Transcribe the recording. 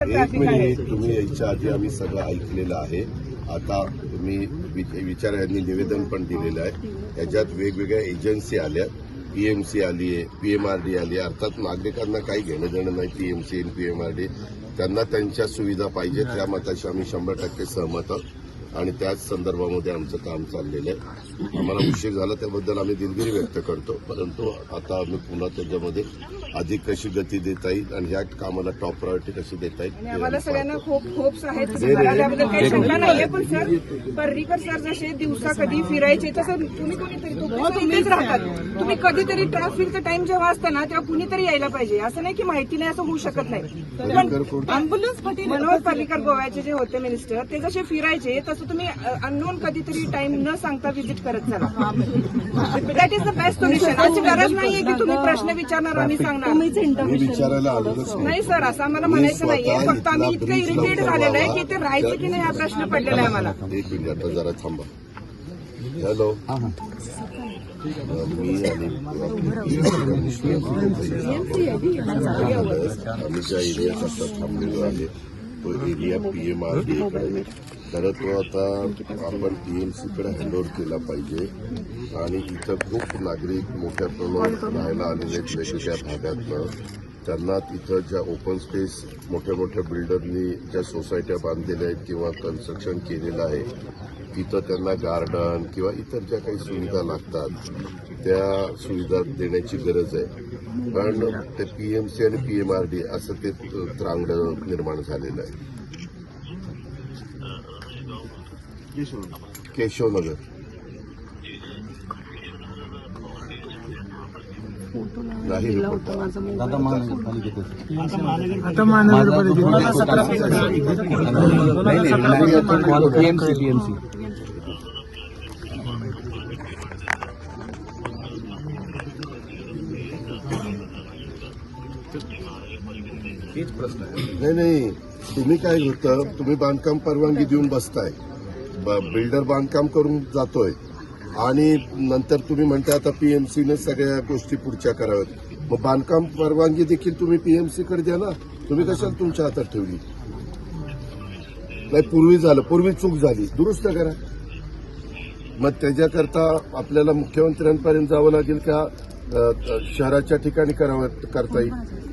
एक मिनिट, तुम्ही याच्या आधी आम्ही सगळं ऐकलेलं आहे. आता तुम्ही विचार यांनी निवेदन पण दिलेलं आहे. याच्यात वेगवेगळ्या एजन्सी आल्या, पीएमसी आली आहे, पीएमआरडी आली आहे. अर्थात नागरिकांना काही घेणं देणं नाही. पीएमसी आणि पीएमआरडी त्यांना त्यांच्या सुविधा पाहिजे त्या मताशी आम्ही 100% सहमत आहोत आणि त्याच संदर्भामध्ये आमचं काम चाललेलं आहे. आम्हाला उशीर झाला त्याबद्दल आम्ही दिलगिरी व्यक्त करतो, परंतु आता आम्ही पुन्हा त्याच्यामध्ये अधिक कशी गती देता येईल आणि ह्या कामाला टॉप प्रायोरिटी कशी देता येईल. आम्हाला सगळ्यांना खूप होप्स आहेत, त्याबद्दल काही शंका नाहीये. पण सर, पर्रीकर सर जसे दिवसा कधी फिरायचे तसं तुम्ही कोणीतरी तुम्हीच राहतात. तुम्ही कधीतरी ट्रॅफिकचा टाइम जेव्हा असतं ना तेव्हा कुणीतरी यायला पाहिजे. असं नाही की माहिती नाही असं होऊ शकत नाही. पण अँब्युलन्स मनोहर पर्रीकर गोव्याचे जे होते मिनिस्टर, ते जसे फिरायचे तसं तुम्ही अननोन कधीतरी टाइम न सांगता व्हिजिट करत चला. That is the best solution. अशी गरज नाहीये की तुम्ही प्रश्न विचारणार आणि सांगणार. विचारायला आलोच नाही सर, असं आम्हाला म्हणायचं नाहीये. फक्त आम्ही इतकं इरिटेट झालेलं आहे की ते राहायचं की नाही हा प्रश्न पडलेला आहे आम्हाला. एक मिनिट, आता जरा थांबा. हॅलो, मी आणि आम्ही ज्या एरियात आता थांबलेलो आहे तो एरिया पीएमआरडी तर तो आता आपण पीएमसीकडे हँडओव्हर केला पाहिजे. आणि इथं खूप नागरिक मोठ्या प्रमाणात राहायला आलेले आहेत वेगवेगळ्या भागातनं. त्यांना तिथं ज्या ओपन स्पेस मोठ्या मोठ्या बिल्डरनी ज्या सोसायट्या बांधलेल्या आहेत किंवा कन्स्ट्रक्शन केलेलं आहे तिथं त्यांना गार्डन किंवा इतर ज्या काही सुविधा लागतात त्या सुविधा देण्याची गरज आहे. कारण ते पीएमसी आणि पीएमआरडी असं ते त्रांगडं निर्माण झालेलं आहे. केशवनगर नाही आता महानगरपालिकेत पीएमसी नाही, तुम्ही काय होतं, तुम्ही बांधकाम परवानगी देऊन बसताय, बिल्डर बांधकाम करून जातोय आणि नंतर तुम्ही म्हणता आता पीएमसीने सगळ्या गोष्टी पुढच्या कराव्यात. मग बांधकाम परवानगी देखील तुम्ही पीएमसीकडे द्या ना. तुम्ही कशाला तुमच्या हातात ठेवली? नाही, पूर्वी चूक झाली, दुरुस्त करा. मग त्याच्याकरता आपल्याला मुख्यमंत्र्यांपर्यंत जावं लागेल का शहराच्या ठिकाणी करता येईल?